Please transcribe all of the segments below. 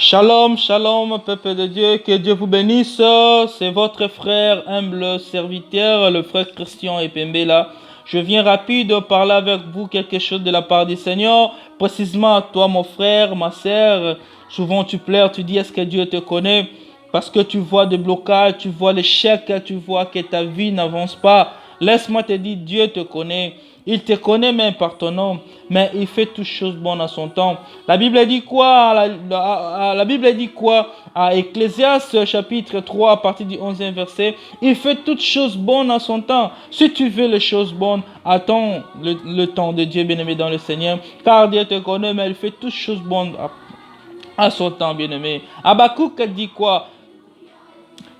Shalom, shalom, peuple de Dieu, que Dieu vous bénisse. C'est votre frère, humble serviteur, le frère Christian Epembe là. Je viens rapide parler avec vous quelque chose de la part du Seigneur, précisément à toi, mon frère, ma sœur. Souvent tu pleures, tu dis est-ce que Dieu te connaît? Parce que tu vois des blocages, tu vois l'échec, tu vois que ta vie n'avance pas. Laisse-moi te dire, Dieu te connaît. Il te connaît même par ton nom, mais il fait toutes choses bonnes à son temps. La Bible dit quoi? La Bible dit quoi? À Ecclésiaste chapitre 3 à partir du 11e verset. Il fait toutes choses bonnes à son temps. Si tu veux les choses bonnes, attends le temps de Dieu, bien-aimé dans le Seigneur. Car Dieu te connaît, mais il fait toutes choses bonnes à son temps, bien-aimé. Habakkuk dit quoi?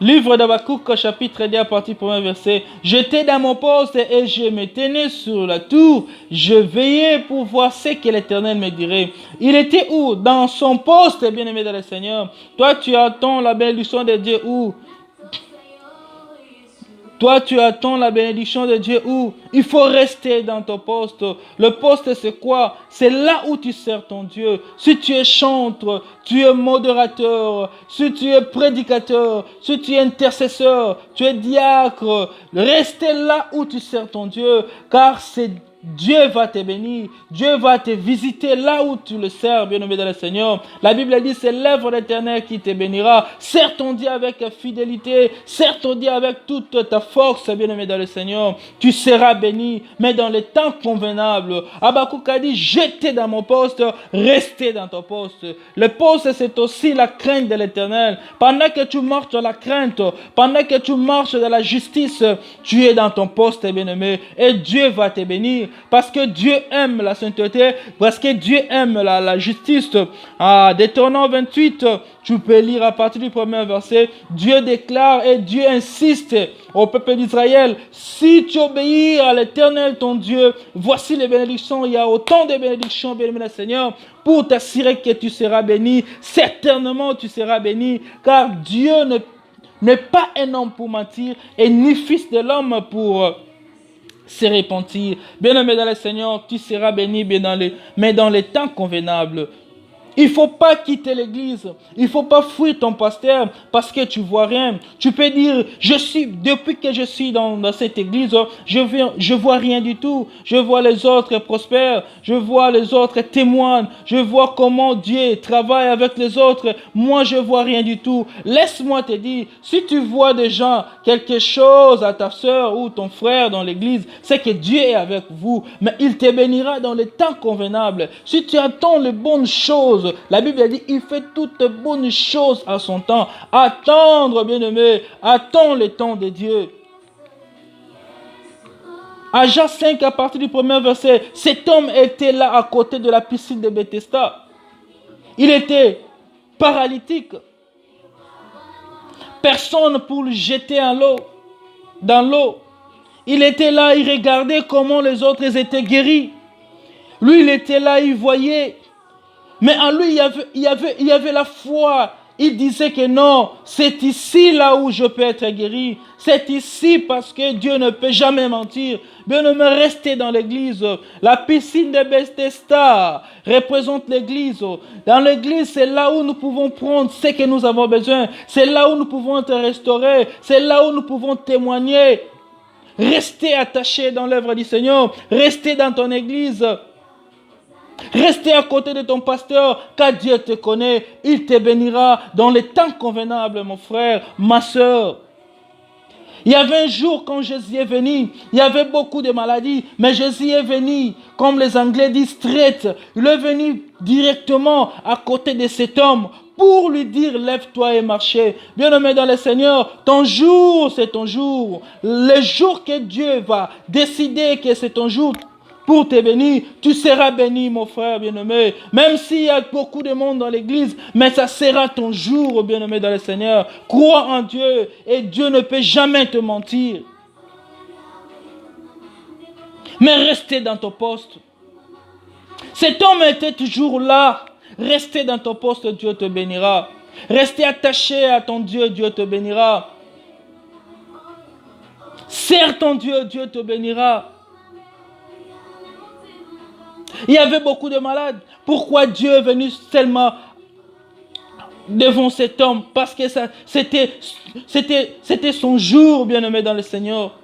Livre d'Habakkuk, chapitre 2, à partir du 1er verset. J'étais dans mon poste et je me tenais sur la tour. Je veillais pour voir ce que l'Éternel me dirait. Il était où? Dans son poste, bien-aimé dans le Seigneur. Toi, tu attends la bénédiction de Dieu où? Toi, tu attends la bénédiction de Dieu où? Il faut rester dans ton poste. Le poste, c'est quoi? C'est là où tu sers ton Dieu. Si tu es chantre, tu es modérateur, si tu es prédicateur, si tu es intercesseur, tu es diacre, restez là où tu sers ton Dieu, car c'est Dieu va te bénir, Dieu va te visiter là où tu le sers, bien-aimé dans le Seigneur. La Bible dit, c'est l'œuvre de l'Éternel qui te bénira. Sers ton Dieu avec fidélité, sers ton Dieu avec toute ta force, bien-aimé dans le Seigneur. Tu seras béni, mais dans les temps convenables. Habakkuk a dit, j'étais dans mon poste, restez dans ton poste. Le poste, c'est aussi la crainte de l'Éternel. Pendant que tu marches dans la crainte, pendant que tu marches dans la justice, tu es dans ton poste, bien-aimé, et Dieu va te bénir. Parce que Dieu aime la sainteté, parce que Dieu aime la justice. Deutéronome 28, tu peux lire à partir du premier verset. Dieu déclare et Dieu insiste au peuple d'Israël, si tu obéis à l'Éternel ton Dieu, voici les bénédictions. Il y a autant de bénédictions, bien-aimé le Seigneur, pour t'assurer que tu seras béni. Certainement tu seras béni, car Dieu n'est pas un homme pour mentir et ni fils de l'homme pour se repentir. Bien-aimé dans le Seigneur, tu seras béni, mais dans les temps convenables. Il ne faut pas quitter l'église. Il ne faut pas fuir ton pasteur parce que tu ne vois rien. Tu peux dire, depuis que je suis dans cette église, je vois rien du tout. Je vois les autres prospères. Je vois les autres témoignent. Je vois comment Dieu travaille avec les autres. Moi, je ne vois rien du tout. Laisse-moi te dire, si tu vois des gens, quelque chose à ta soeur ou ton frère dans l'église, c'est que Dieu est avec vous. Mais il te bénira dans les temps convenables. Si tu attends les bonnes choses, la Bible dit, il fait toutes bonnes choses à son temps. Attendre, bien-aimé, attends le temps de Dieu. À Jean 5, à partir du premier verset, cet homme était là à côté de la piscine de Bethesda. Il était paralytique. Personne pour le jeter dans l'eau. Il était là, il regardait comment les autres étaient guéris. Lui, il était là, il voyait. Mais en lui, il y avait la foi. Il disait que non, c'est ici là où je peux être guéri. C'est ici parce que Dieu ne peut jamais mentir. Bien-aimé, restez dans l'église. La piscine de Bethesda représente l'église. Dans l'église, c'est là où nous pouvons prendre ce que nous avons besoin. C'est là où nous pouvons être restaurés. C'est là où nous pouvons témoigner. Restez attaché dans l'œuvre du Seigneur. Restez dans ton église. Restez à côté de ton pasteur, car Dieu te connaît. Il te bénira dans les temps convenables, mon frère, ma soeur. Il y avait un jour quand Jésus est venu, il y avait beaucoup de maladies, mais Jésus est venu, comme les Anglais disent, straight. Il est venu directement à côté de cet homme pour lui dire, lève-toi et marchez. Bien-aimé dans le Seigneur, ton jour, c'est ton jour. Le jour que Dieu va décider que c'est ton jour, pour te bénir, tu seras béni, mon frère bien-aimé. Même s'il y a beaucoup de monde dans l'église, mais ça sera ton jour, bien-aimé dans le Seigneur. Crois en Dieu et Dieu ne peut jamais te mentir. Mais restez dans ton poste. Cet homme était toujours là. Restez dans ton poste, Dieu te bénira. Restez attaché à ton Dieu, Dieu te bénira. Sers ton Dieu, Dieu te bénira. Il y avait beaucoup de malades. Pourquoi Dieu est venu seulement devant cet homme parce que c'était son jour, bien-aimé dans le Seigneur.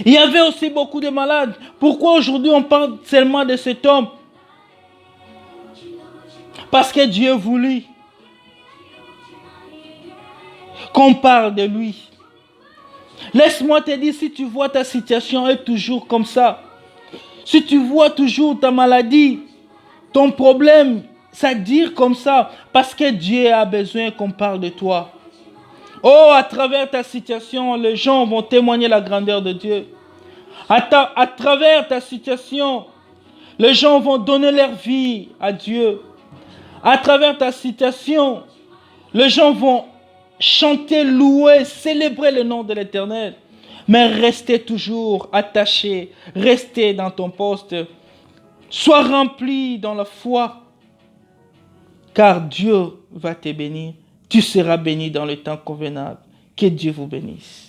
Il y avait aussi beaucoup de malades. Pourquoi aujourd'hui on parle seulement de cet homme? Parce que Dieu voulut qu'on parle de lui. Laisse-moi te dire, si tu vois ta situation est toujours comme ça, si tu vois toujours ta maladie, ton problème, ça dire comme ça, parce que Dieu a besoin qu'on parle de toi. Oh, à travers ta situation, les gens vont témoigner la grandeur de Dieu. À travers ta situation, les gens vont donner leur vie à Dieu. À travers ta situation, les gens vont chanter, louer, célébrer le nom de l'Éternel. Mais restez toujours attaché, restez dans ton poste. Sois rempli dans la foi, car Dieu va te bénir. Tu seras béni dans le temps convenable. Que Dieu vous bénisse.